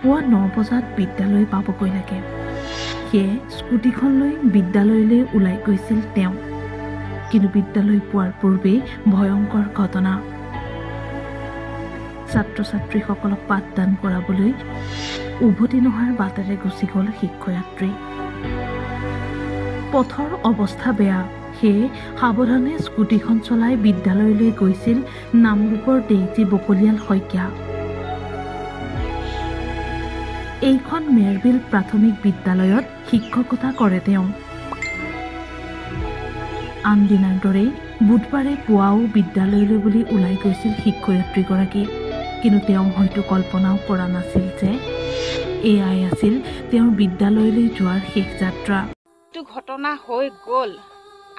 পুৱা 9 বজাত বিদ্যালয় পাবগৈ লাগে। সেয়ে স্কুটিখন লৈ বিদ্যালয়লৈ ওলাই গৈছিল তেওঁ। কিন্তু বিদ্যালয় পোৱাৰ পূৰ্বেই ভয়ংকৰ ঘটনা। ছাত্ৰ ছাত্ৰীসকলক পাঠদান কৰাবলৈ উভতি নহাৰ বাটেৰে গুচি গ'ল শিক্ষয়িত্ৰী। পথৰ অৱস্থা বেয়া, সেয়ে সাৱধানে স্কুটিখন চলাই বিদ্যালয়লৈ গৈছিল নামৰূপৰ ডেইজী বকলিয়াল শইকীয়া। এইখন মেৰবিল প্ৰাথমিক বিদ্যালয়ত শিক্ষকতা কৰে তেওঁ। আন দিনাৰ দৰেই বুধবাৰে পুৱাও বিদ্যালয়লৈ বুলি ওলাই গৈছিল শিক্ষয়িত্ৰীগৰাকী। কিন্তু তেওঁ হয়তো কল্পনাও কৰা নাছিল যে এয়াই আছিল তেওঁৰ বিদ্যালয়লৈ যোৱাৰ শেষ যাত্ৰা। এইটো ঘটনা হৈ গ'ল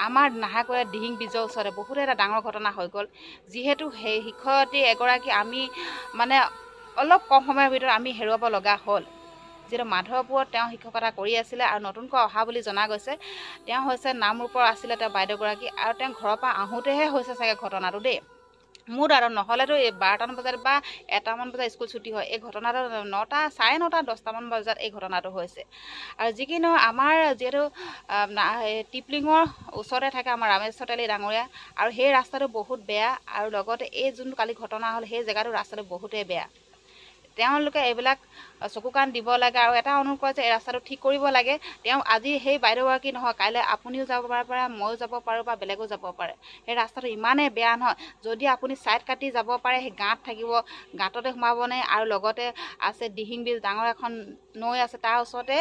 আমাৰ নাহাকৰা দিহিং ব্ৰিজৰ ওচৰতে বহুত এটা ডাঙৰ ঘটনা হৈ গ'ল। যিহেতু সেই শিক্ষয়িত্ৰী এগৰাকী আমি মানে অলপ কম সময়ৰ ভিতৰত আমি হেৰুৱাব লগা হ'ল। যিহেতু মাধৱপুৰত তেওঁ শিক্ষকতা কৰি আছিলে আৰু নতুনকৈ অহা বুলি জনা গৈছে। তেওঁ হৈছে নামৰূপৰ আছিলে তেওঁ বাইদেউগৰাকী, আৰু তেওঁ ঘৰৰ পৰা আহোঁতেহে হৈছে চাগে ঘটনাটো দেই। মোৰ দাদা নহ'লেতো এই 12টামান বজাত বা 1টামান বজাত স্কুল ছুটি হয়। এই ঘটনাটো 9টা, 9:30, 10টামান বজাত এই ঘটনাটো হৈছে। আৰু যি কি নহয় আমাৰ যিহেতু টিপলিঙৰ ওচৰতে থাকে আমাৰ ৰামেশ্বৰ তেলী ডাঙৰীয়া, আৰু সেই ৰাস্তাটো বহুত বেয়া, আৰু লগতে এই যোনটো কালি ঘটনা হ'ল সেই জেগাটো ৰাস্তাটো বহুতেই বেয়া। তেওঁলোকে এইবিলাক চকু কাণ দিব লাগে আৰু এটা অনুৰোধ কৰে যে এই ৰাস্তাটো ঠিক কৰিব লাগে। তেওঁ আজি সেই বাইদেউগৰাকী নহয়, কাইলৈ আপুনিও যাব পাৰে, ময়ো যাব পাৰোঁ বা বেলেগো যাব পাৰে। সেই ৰাস্তাটো ইমানেই বেয়া নহয়, যদি আপুনি ছাইড কাটি যাব পাৰে সেই গাঁত থাকিব, গাঁততে সোমাবনে। আৰু লগতে আছে দিহিং ব্ৰিজ, ডাঙৰ এখন নৈ আছে, তাৰ ওচৰতে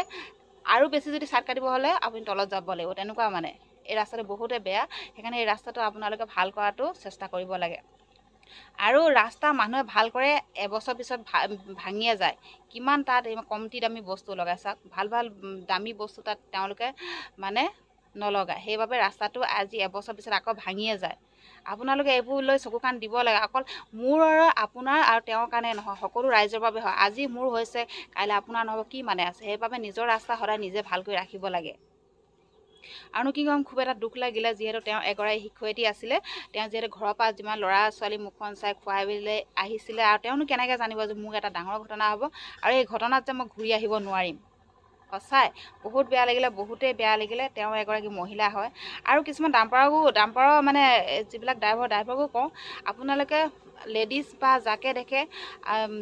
আৰু বেছি যদি ছাইড কাটিব হ'লে আপুনি তলত যাব লাগিব, তেনেকুৱা মানে। এই ৰাস্তাটো বহুতেই বেয়া, সেইকাৰণে এই ৰাস্তাটো আপোনালোকে ভাল কৰাটো চেষ্টা কৰিব লাগে। আৰু ৰাস্তা মানুহে ভাল কৰে, এবছৰ পিছত ভাঙিয়ে যায়। কিমান তাত কমটি দামী বস্তু লগাই চাওক, ভাল ভাল দামী বস্তু তাত তেওঁলোকে মানে নলগায়। সেইবাবে ৰাস্তাটো আজি এবছৰ পিছত আকৌ ভাঙিয়ে যায়। আপোনালোকে এইবোৰ লৈ চকু কাণ দিব লাগে। অকল মোৰ আৰু আপোনাৰ আৰু তেওঁৰ কাৰণে নহয়, সকলো ৰাইজৰ বাবে হয়। আজি মোৰ হৈছে, কাইলৈ আপোনাৰ নহ'ব, কি মানে আছে? সেইবাবে নিজৰ ৰাস্তা সদায় নিজে ভালকৈ ৰাখিব লাগে। আৰু কি ক'ম, খুব এটা দুখ লাগিলে, যিহেতু তেওঁ এগৰাকী শিক্ষয়িত্ৰী আছিলে। তেওঁ যিহেতু ঘৰৰ পৰা যিমান ল'ৰা ছোৱালী মুখখন চাই খুৱাই মেলি আহিছিলে, আৰু তেওঁনো কেনেকৈ জানিব যে মোৰ এটা ডাঙৰ ঘটনা হ'ব আৰু এই ঘটনাত যে মই ঘূৰি আহিব নোৱাৰিম। সঁচাই বহুত বেয়া লাগিলে, বহুতেই বেয়া লাগিলে। তেওঁ এগৰাকী মহিলা হয়। আৰু কিছুমান ডাম্পাৰৰ মানে যিবিলাক ড্ৰাইভাৰকো কওঁ, আপোনালোকে লেডিজ বা যাকে দেখে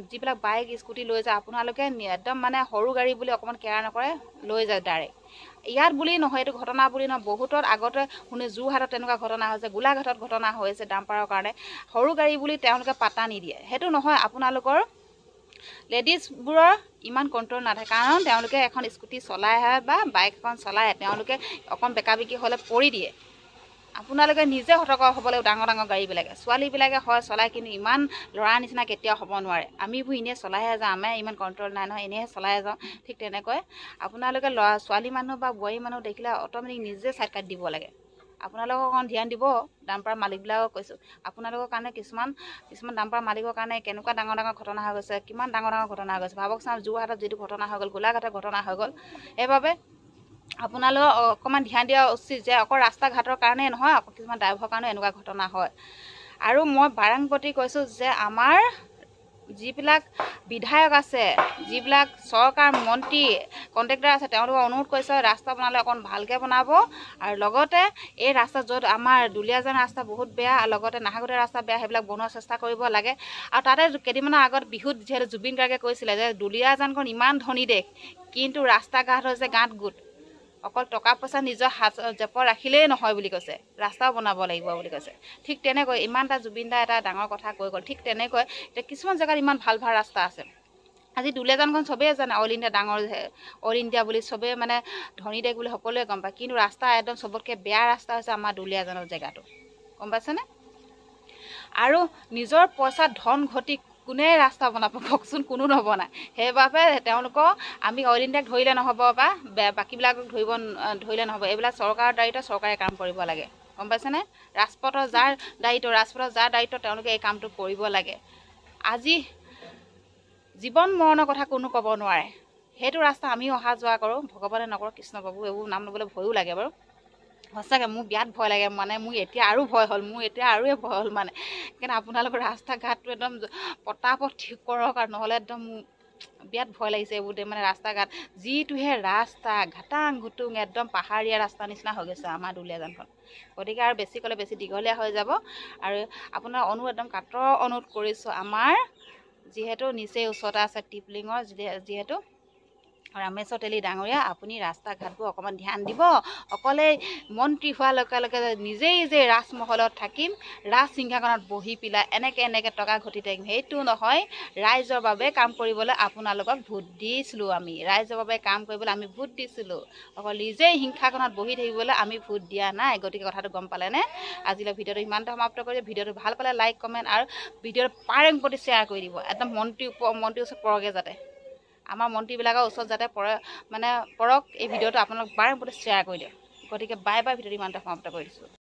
যিবিলাক বাইক স্কুটি লৈ যায়, আপোনালোকে একদম মানে সৰু গাড়ী বুলি অকণমান কেয়াৰ নকৰে, লৈ যায় ডাইৰেক্ট। ইয়াত বুলি নহয়, এইটো ঘটনা বুলি নহয়, বহুতত আগতে শুনি যোৰহাটত তেনেকুৱা ঘটনা হৈছে, গোলাঘাটত ঘটনা হৈছে ডাম্পাৰৰ কাৰণে। সৰু গাড়ী বুলি তেওঁলোকে পাত্তা নিদিয়ে। সেইটো নহয়, আপোনালোকৰ লেডিজবোৰৰ ইমান কণ্ট্ৰল নাথাকে, কাৰণ তেওঁলোকে এখন স্কুটি চলাই আহে বা বাইক এখন চলাই আহে, তেওঁলোকে অকণ বেকাবেকি হ'লে পৰি দিয়ে। আপোনালোকে নিজে সতৰ্ক হ'ব লাগিব। ডাঙৰ ডাঙৰ গাড়ীবিলাকে, ছোৱালীবিলাকে হয় চলাই, কিন্তু ইমান ল'ৰাৰ নিচিনা কেতিয়াও হ'ব নোৱাৰে। আমিবোৰ এনেই চলাইহে যাওঁ, আমাৰ ইমান কণ্ট্ৰল নাই নহয়, এনেহে চলাই যাওঁ। ঠিক তেনেকৈ আপোনালোকে ছোৱালী মানুহ বা বোৱাৰী মানুহ দেখিলে অট'মেটিক নিজে ছাইড কাটি দিব লাগে। আপোনালোকক অকণ ধ্যান দিব। ডাম্পাৰ মালিকবিলাকক কৈছোঁ, আপোনালোকৰ কাৰণে কিছুমান ডাম্পাৰ মালিকৰ কাৰণে কেনেকুৱা ডাঙৰ ডাঙৰ ঘটনা হৈ গৈছে, কিমান ডাঙৰ ডাঙৰ ঘটনা হৈ গৈছে। ভাবকচোন, যোৰহাটত যিটো ঘটনা হৈ গ'ল, গোলাঘাটৰ ঘটনা হৈ গ'ল। সেইবাবে আপোনালোকে অকণমান ধ্যান দিয়া উচিত যে অকল ৰাস্তা ঘাটৰ কাৰণেই নহয়, কিছুমান ড্ৰাইভাৰৰ কাৰণেও এনেকুৱা ঘটনা হয়। আৰু মই বাৰংপতি কৈছোঁ যে আমাৰ যিবিলাক বিধায়ক আছে, যিবিলাক চৰকাৰ মন্ত্ৰী কণ্ট্ৰেক্টৰ আছে, তেওঁলোকক অনুৰোধ কৰিছে ৰাস্তা বনালে অকণ ভালকৈ বনাব। আৰু লগতে এই ৰাস্তা য'ত আমাৰ দুলীয়াজান ৰাস্তা বহুত বেয়া, লগতে নাহাকটীয়া ৰাস্তা বেয়া, সেইবিলাক বনোৱাৰ চেষ্টা কৰিব লাগে। আৰু তাতে কেইদিনমানৰ আগত বিহুত যিহেতু জুবিন গাৰ্গে কৈছিলে যে দুলীয়াজানখন ইমান ধনী দেশ, কিন্তু ৰাস্তা ঘাট হৈছে গাঁত গোট। অকল টকা পইচা নিজৰ হাত জেপত ৰাখিলেই নহয় বুলি কৈছে, ৰাস্তাও বনাব লাগিব বুলি কৈছে। ঠিক তেনেকৈ ইমান এটা জুবিন দাই এটা ডাঙৰ কথা কৈ গ'ল। ঠিক তেনেকৈ এতিয়া কিছুমান জেগাত ইমান ভাল ভাল ৰাস্তা আছে। আজি দুলীয়াজানখন চবেই জানে, অল ইণ্ডিয়া ডাঙৰ অল ইণ্ডিয়া বুলি চবেই মানে ধনী দেশ বুলি সকলোৱে গম পায়। কিন্তু ৰাস্তা একদম চবতকৈ বেয়া ৰাস্তা হৈছে আমাৰ দুলীয়াজানৰ জেগাটো, গম পাইছেনে? আৰু নিজৰ পইচাত ধন ঘটি কোনে ৰাস্তা বনাব কওকচোন? কোনো নবনায়। সেইবাবে তেওঁলোকক আমি অইল ইণ্ডিয়াক ধৰিলে নহ'ব বা বাকীবিলাকক ধৰিলে নহ'ব। এইবিলাক চৰকাৰৰ দায়িত্ব, চৰকাৰে কাম কৰিব লাগে, গম পাইছেনে? ৰাজপথৰ যাৰ দায়িত্ব তেওঁলোকে এই কামটো কৰিব লাগে। আজি জীৱন মৰণৰ কথা কোনো ক'ব নোৱাৰে। সেইটো ৰাস্তা আমিও অহা যোৱা কৰোঁ, ভগৱানে নকৰক, কৃষ্ণ প্ৰভু, এইবোৰ নাম ল'বলৈ ভয়ো লাগে বাৰু। সঁচাকৈ মোৰ বিৰাট ভয় লাগে, মানে মোৰ এতিয়া আৰু ভয় হ'ল, ভয় হ'ল মানে। সেইকাৰণে আপোনালোকৰ ৰাস্তা ঘাটটো একদম পটাপট ঠিক কৰক, আৰু নহ'লে একদম বিৰাট ভয় লাগিছে এইবোৰ মানে ৰাস্তা ঘাট যিটোহে ৰাস্তা ঘাটাং ঘুটুং একদম পাহাৰীয়া ৰাস্তা নিচিনা হৈ গৈছে আমাৰ দুলীয়াজানখন। গতিকে আৰু বেছি ক'লে বেছি দীঘলীয়া হৈ যাব। আৰু আপোনাৰ একদম কাতৰ অনুৰোধ কৰিছোঁ, আমাৰ যিহেতু নিচেই ওচৰতে আছে টিপলিঙৰ যিহেতু ৰামেশ্বৰ তেলী ডাঙৰীয়া, আপুনি ৰাস্তা ঘাটবোৰ অকণমান ধ্যান দিব। অকলে মন্ত্ৰী হোৱাৰ লগে লগে নিজেই যে ৰাজমহলত থাকিম, ৰাজসিংহাসনত বহি পেলাই এনেকৈ টকা ঘটি থাকিম, সেইটো নহয়। ৰাইজৰ বাবে কাম কৰিবলৈ আপোনালোকক ভোট দিছিলোঁ আমি। ৰাইজৰ বাবে কাম কৰিবলৈ আমি ভোট দিছিলোঁ। অকল নিজেই সিংহাসনত বহি থাকিবলৈ আমি ভোট দিয়া নাই। গতিকে কথাটো গম পালেনে? আজিলৈ ভিডিঅ'টো ইমানতে সমাপ্ত কৰি ভিডিঅ'টো ভাল পালে লাইক কমেণ্ট আৰু ভিডিঅ'টো প্ৰতি শ্বেয়াৰ কৰি দিব। একদম মন্ত্ৰীৰ ওচৰত পৰকৈ যাতে, আমাৰ মন্ত্ৰীবিলাকৰ ওচৰত যাতে পৰক এই ভিডিঅ'টো আপোনালোক প্ৰতি শ্বেয়াৰ কৰি দিয়ক। গতিকে বাই ভিডিঅ'টো ইমানতে সমাপ্ত কৰি দিছোঁ।